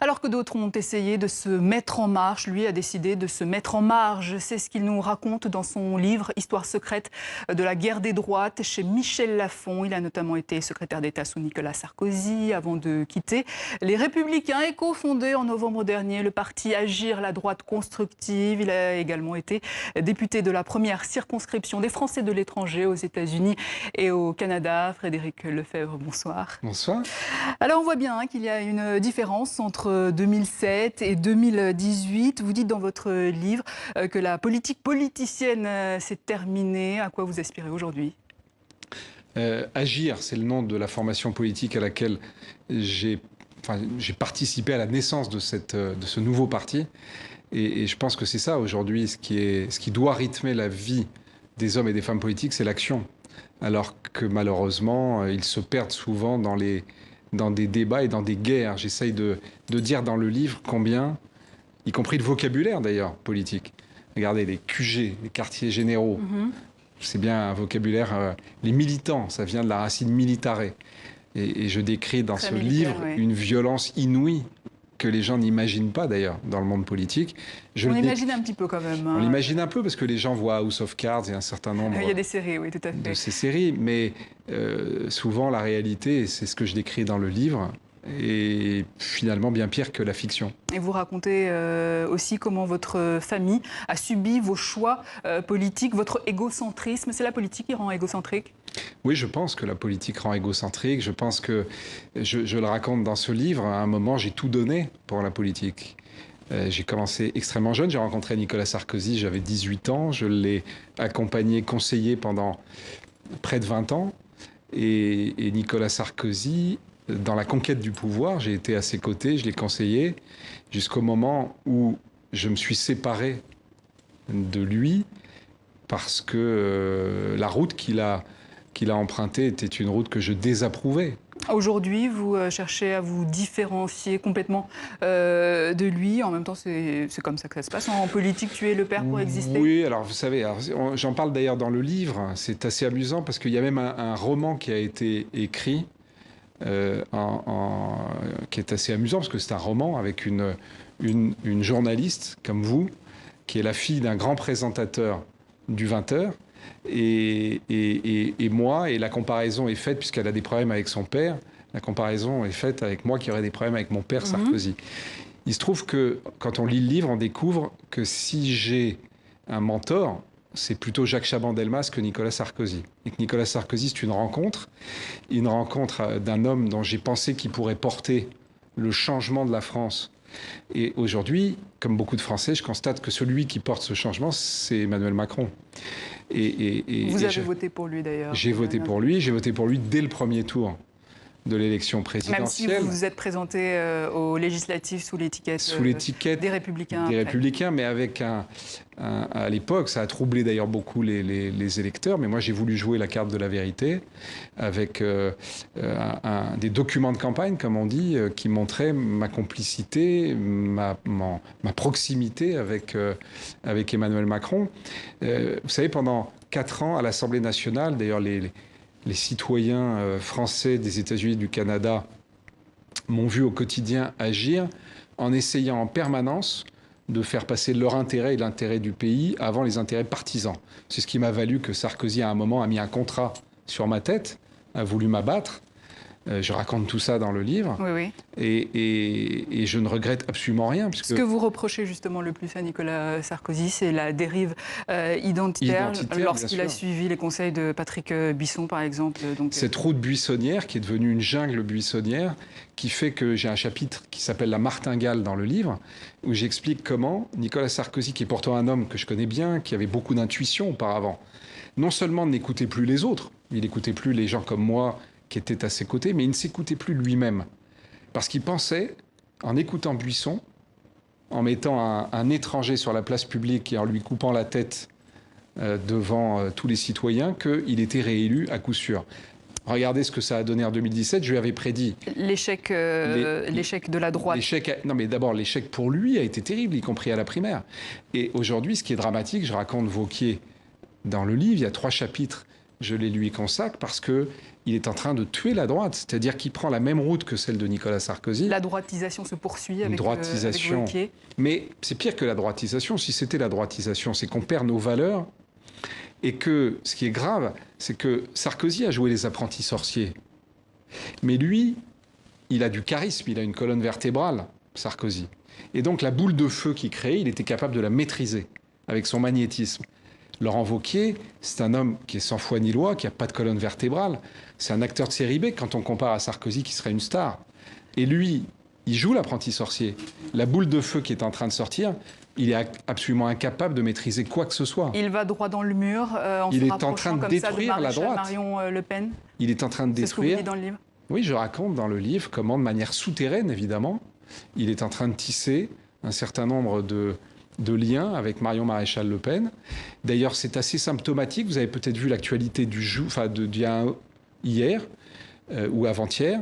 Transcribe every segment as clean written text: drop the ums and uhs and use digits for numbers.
Alors que d'autres ont essayé de se mettre en marche, lui a décidé de se mettre en marge. C'est ce qu'il nous raconte dans son livre « Histoire secrète de la guerre des droites » chez Michel Lafon. Il a notamment été secrétaire d'État sous Nicolas Sarkozy avant de quitter les Républicains et cofondé en novembre dernier le parti Agir, la droite constructive. Il a également été député de la première circonscription des Français de l'étranger aux États-Unis et au Canada. Frédéric Lefebvre, bonsoir. Bonsoir. Alors on voit bien qu'il y a une différence entre 2007 et 2018. Vous dites dans votre livre que la politique politicienne s'est terminée. À quoi vous aspirez aujourd'hui ? Agir, c'est le nom de la formation politique à laquelle j'ai participé à la naissance de ce nouveau parti. Et je pense que c'est ça aujourd'hui, ce qui doit rythmer la vie des hommes et des femmes politiques, c'est l'action. Alors que malheureusement, ils se perdent souvent dans des débats et dans des guerres. J'essaye de dire dans le livre combien, y compris le vocabulaire d'ailleurs politique. Regardez, les QG, les quartiers généraux, c'est bien un vocabulaire. Les militants, ça vient de la racine militare. Et je décris dans ce livre une violence inouïe que les gens n'imaginent pas d'ailleurs dans le monde politique. On l'imagine un petit peu quand même. On l'imagine un peu parce que les gens voient House of Cards et un certain nombre il y a des séries, oui, tout à fait. de ces séries. Mais souvent la réalité, c'est ce que je décris dans le livre, est finalement bien pire que la fiction. Et vous racontez aussi comment votre famille a subi vos choix politiques, votre égocentrisme. C'est la politique qui rend égocentrique ? Oui, je pense que la politique rend égocentrique. Je pense que, je le raconte dans ce livre, à un moment, j'ai tout donné pour la politique. J'ai commencé extrêmement jeune. J'ai rencontré Nicolas Sarkozy, j'avais 18 ans. Je l'ai accompagné, conseillé pendant près de 20 ans. Et Nicolas Sarkozy, dans la conquête du pouvoir, j'ai été à ses côtés, je l'ai conseillé, jusqu'au moment où je me suis séparé de lui, parce que la route qu'il a empruntée était une route que je désapprouvais. Aujourd'hui, vous cherchez à vous différencier complètement de lui. En même temps, c'est comme ça que ça se passe. En politique, tuer le père pour exister. Oui, alors vous savez, j'en parle d'ailleurs dans le livre. C'est assez amusant parce qu'il y a même un roman qui a été écrit, qui est assez amusant parce que c'est un roman avec une journaliste comme vous, qui est la fille d'un grand présentateur du 20h. Et moi, et la comparaison est faite, puisqu'elle a des problèmes avec son père, la comparaison est faite avec moi qui aurais des problèmes avec mon père Sarkozy. Il se trouve que quand on lit le livre, on découvre que si j'ai un mentor, c'est plutôt Jacques Chaban-Delmas que Nicolas Sarkozy. Et que Nicolas Sarkozy, c'est une rencontre d'un homme dont j'ai pensé qu'il pourrait porter le changement de la France. Et aujourd'hui, comme beaucoup de Français, je constate que celui qui porte ce changement, c'est Emmanuel Macron. Vous avez voté pour lui d'ailleurs. J'ai voté pour lui dès le premier tour de l'élection présidentielle. Même si vous vous êtes présenté aux législatives sous l'étiquette des Républicains. Des Républicains, mais avec à l'époque, ça a troublé d'ailleurs beaucoup les électeurs, mais moi j'ai voulu jouer la carte de la vérité avec des documents de campagne, comme on dit, qui montraient ma complicité, ma proximité avec Emmanuel Macron. Vous savez, pendant 4 ans à l'Assemblée nationale, d'ailleurs les citoyens français des États-Unis et du Canada m'ont vu au quotidien agir en essayant en permanence de faire passer leur intérêt et l'intérêt du pays avant les intérêts partisans. C'est ce qui m'a valu que Sarkozy, à un moment, a mis un contrat sur ma tête, a voulu m'abattre. Je raconte tout ça dans le livre. Oui. Et je ne regrette absolument rien. Ce que vous reprochez justement le plus à Nicolas Sarkozy, c'est la dérive identitaire lorsqu'il a suivi les conseils de Patrick Buisson, par exemple. Cette route buissonnière qui est devenue une jungle buissonnière, qui fait que j'ai un chapitre qui s'appelle La Martingale dans le livre, où j'explique comment Nicolas Sarkozy, qui est pourtant un homme que je connais bien, qui avait beaucoup d'intuition auparavant, non seulement n'écoutait plus les autres, il n'écoutait plus les gens comme moi, qui était à ses côtés, mais il ne s'écoutait plus lui-même. Parce qu'il pensait, en écoutant Buisson, en mettant un étranger sur la place publique et en lui coupant la tête devant tous les citoyens, qu'il était réélu à coup sûr. Regardez ce que ça a donné en 2017, je lui avais prédit. L'échec de la droite. Non mais d'abord, l'échec pour lui a été terrible, y compris à la primaire. Et aujourd'hui, ce qui est dramatique, je raconte Vauquier dans le livre, il y a 3 chapitres je les lui consacre parce qu'il est en train de tuer la droite. C'est-à-dire qu'il prend la même route que celle de Nicolas Sarkozy. La droitisation se poursuit avec droitisation. Wauquiez. Mais c'est pire que la droitisation. Si c'était la droitisation, c'est qu'on perd nos valeurs. Et que ce qui est grave, c'est que Sarkozy a joué les apprentis sorciers. Mais lui, il a du charisme, il a une colonne vertébrale, Sarkozy. Et donc la boule de feu qu'il créait, il était capable de la maîtriser avec son magnétisme. Laurent Wauquiez, c'est un homme qui est sans foi ni loi, qui n'a pas de colonne vertébrale. C'est un acteur de série B quand on compare à Sarkozy qui serait une star. Et lui, il joue l'apprenti sorcier. La boule de feu qui est en train de sortir, il est absolument incapable de maîtriser quoi que ce soit. Il va droit dans le mur en il se est en train de détruire la droite. Marion Le Pen. Il est en train de détruire. C'est ce que vous dites dans le livre. Oui, je raconte dans le livre comment, de manière souterraine évidemment, il est en train de tisser un certain nombre de liens avec Marion Maréchal Le Pen. D'ailleurs, c'est assez symptomatique. Vous avez peut-être vu l'actualité hier ou avant-hier.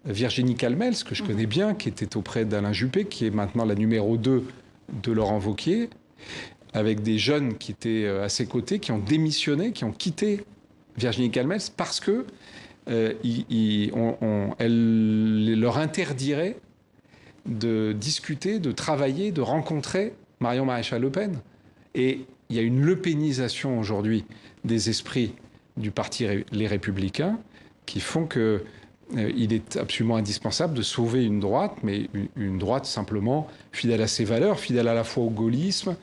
Virginie Calmels, que je connais bien, qui était auprès d'Alain Juppé, qui est maintenant la numéro 2 de Laurent Wauquiez, avec des jeunes qui étaient à ses côtés, qui ont démissionné, qui ont quitté Virginie Calmels parce que elle leur interdirait de discuter, de travailler, de rencontrer Marion Maréchal Le Pen. Et il y a une lepénisation aujourd'hui des esprits du parti Les Républicains qui font que il est absolument indispensable de sauver une droite, mais une droite simplement fidèle à ses valeurs, fidèle à la fois au gaullisme,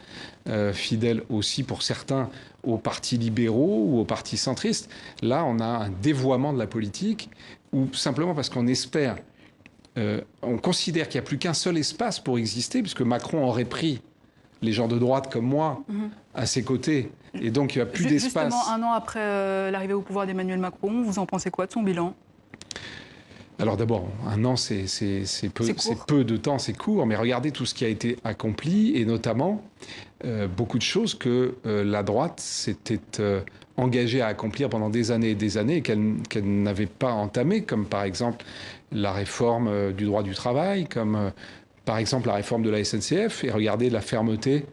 fidèle aussi pour certains aux partis libéraux ou aux partis centristes. Là, on a un dévoiement de la politique, ou simplement parce qu'on espère, on considère qu'il n'y a plus qu'un seul espace pour exister, puisque Macron aurait pris les gens de droite comme moi à ses côtés, et donc il n'y a plus d'espace. Justement, un an après l'arrivée au pouvoir d'Emmanuel Macron, vous en pensez quoi de son bilan ? Alors d'abord, un an, c'est peu de temps, c'est court, mais regardez tout ce qui a été accompli, et notamment beaucoup de choses que la droite s'était engagée à accomplir pendant des années et des années, et qu'elle n'avait pas entamé, comme par exemple la réforme du droit du travail, comme par exemple la réforme de la SNCF, et regardez la fermeté.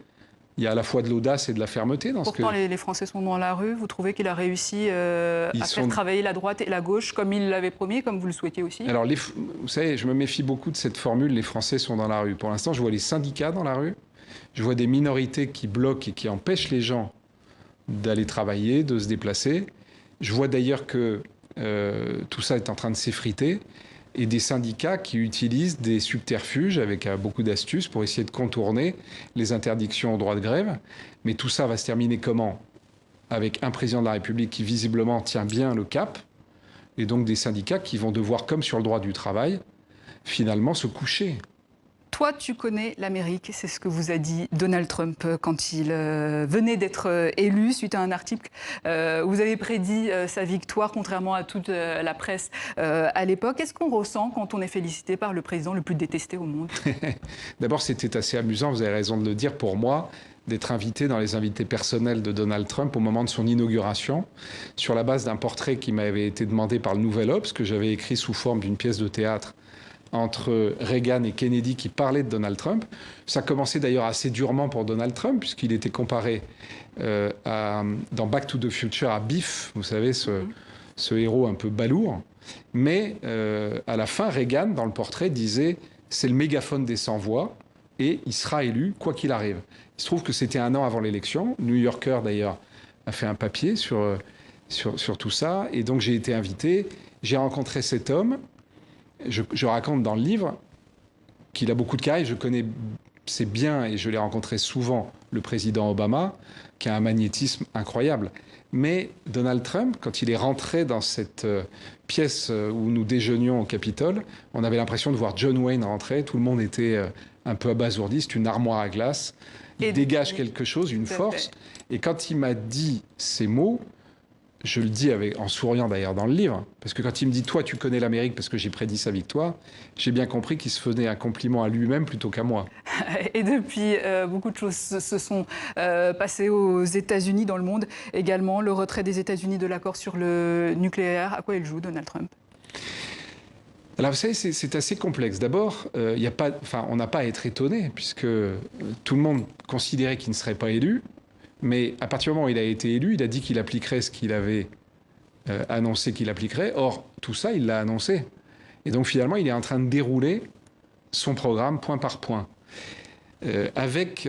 Il y a à la fois de l'audace et de la fermeté dans Pourtant, ce que... les Français sont dans la rue. Vous trouvez qu'il a réussi à faire travailler la droite et la gauche comme il l'avait promis, comme vous le souhaitiez aussi ? Alors, vous savez, je me méfie beaucoup de cette formule, les Français sont dans la rue. Pour l'instant, je vois les syndicats dans la rue. Je vois des minorités qui bloquent et qui empêchent les gens d'aller travailler, de se déplacer. Je vois d'ailleurs que tout ça est en train de s'effriter. Et des syndicats qui utilisent des subterfuges avec beaucoup d'astuces pour essayer de contourner les interdictions au droit de grève. Mais tout ça va se terminer comment ? Avec un président de la République qui visiblement tient bien le cap, et donc des syndicats qui vont devoir, comme sur le droit du travail, finalement se coucher. Toi, tu connais l'Amérique, c'est ce que vous a dit Donald Trump quand il venait d'être élu suite à un article. Vous avez prédit sa victoire, contrairement à toute la presse à l'époque. Qu'est-ce qu'on ressent quand on est félicité par le président le plus détesté au monde ? D'abord, c'était assez amusant, vous avez raison de le dire, pour moi, d'être invité dans les invités personnels de Donald Trump au moment de son inauguration, sur la base d'un portrait qui m'avait été demandé par le Nouvel Obs, que j'avais écrit sous forme d'une pièce de théâtre entre Reagan et Kennedy qui parlaient de Donald Trump. Ça commençait d'ailleurs assez durement pour Donald Trump, puisqu'il était comparé dans Back to the Future à Biff, vous savez, ce héros un peu balourd. Mais à la fin, Reagan, dans le portrait, disait « c'est le mégaphone des sans-voix et il sera élu quoi qu'il arrive ». Il se trouve que c'était un an avant l'élection. New Yorker, d'ailleurs, a fait un papier sur tout ça. Et donc, j'ai été invité. J'ai rencontré cet homme. Je raconte dans le livre qu'il a beaucoup de charisme. Je connais c'est bien, et je l'ai rencontré souvent, le président Obama, qui a un magnétisme incroyable. Mais Donald Trump, quand il est rentré dans cette pièce où nous déjeunions au Capitole, on avait l'impression de voir John Wayne rentrer. Tout le monde était un peu abasourdi. C'est une armoire à glace. Il dégage quelque chose, une force. Et quand il m'a dit ces mots, je le dis en souriant d'ailleurs dans le livre, parce que quand il me dit « toi, tu connais l'Amérique parce que j'ai prédit sa victoire », j'ai bien compris qu'il se faisait un compliment à lui-même plutôt qu'à moi. Et depuis, beaucoup de choses se sont passées aux États-Unis, dans le monde également. Le retrait des États-Unis de l'accord sur le nucléaire, à quoi il joue, Donald Trump ? Alors vous savez, c'est assez complexe. D'abord, on n'a pas à être étonné, puisque tout le monde considérait qu'il ne serait pas élu. Mais à partir du moment où il a été élu, il a dit qu'il appliquerait ce qu'il avait annoncé qu'il appliquerait. Or, tout ça, il l'a annoncé. Et donc, finalement, il est en train de dérouler son programme point par point. Avec,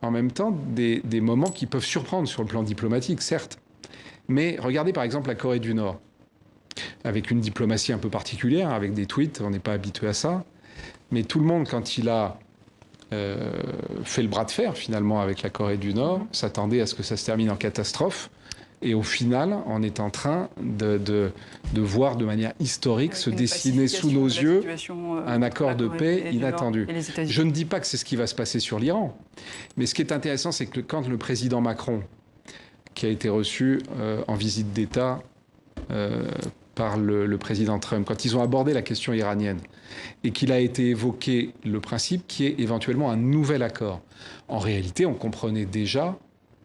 en même temps, des moments qui peuvent surprendre sur le plan diplomatique, certes. Mais regardez, par exemple, la Corée du Nord, avec une diplomatie un peu particulière, avec des tweets, on n'est pas habitué à ça. Mais tout le monde, quand il a fait le bras de fer, finalement, avec la Corée du Nord, s'attendait à ce que ça se termine en catastrophe. Et au final, on est en train de voir de manière historique se dessiner sous nos yeux un accord de paix inattendu. Je ne dis pas que c'est ce qui va se passer sur l'Iran. Mais ce qui est intéressant, c'est que quand le président Macron, qui a été reçu en visite d'État par le président Trump, quand ils ont abordé la question iranienne, et qu'il a été évoqué le principe qui est éventuellement un nouvel accord. En réalité, on comprenait déjà,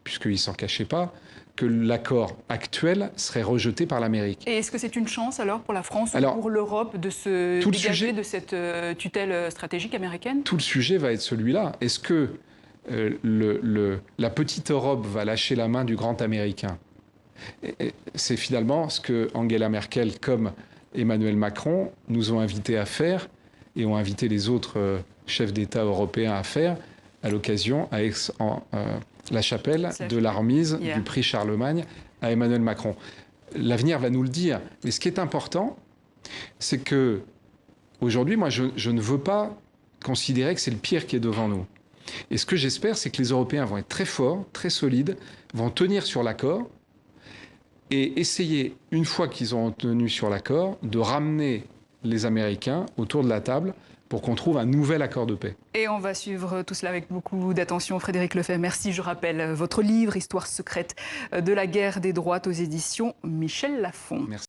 puisqu'il ne s'en cachait pas, que l'accord actuel serait rejeté par l'Amérique. Et est-ce que c'est une chance alors pour la France ou pour l'Europe de se dégager de cette tutelle stratégique américaine? Tout le sujet va être celui-là. Est-ce que la petite Europe va lâcher la main du grand Américain? C'est finalement ce que Angela Merkel comme Emmanuel Macron nous ont invités à faire et ont invité les autres chefs d'État européens à faire à l'occasion à la chapelle de la remise du prix Charlemagne à Emmanuel Macron. L'avenir va nous le dire. Mais ce qui est important, c'est que aujourd'hui, moi, je ne veux pas considérer que c'est le pire qui est devant nous. Et ce que j'espère, c'est que les Européens vont être très forts, très solides, vont tenir sur l'accord et essayer, une fois qu'ils ont tenu sur l'accord, de ramener les Américains autour de la table pour qu'on trouve un nouvel accord de paix. Et on va suivre tout cela avec beaucoup d'attention. Frédéric Lefebvre, merci. Je rappelle votre livre, Histoire secrète de la guerre des droites aux éditions Michel Lafon. Merci.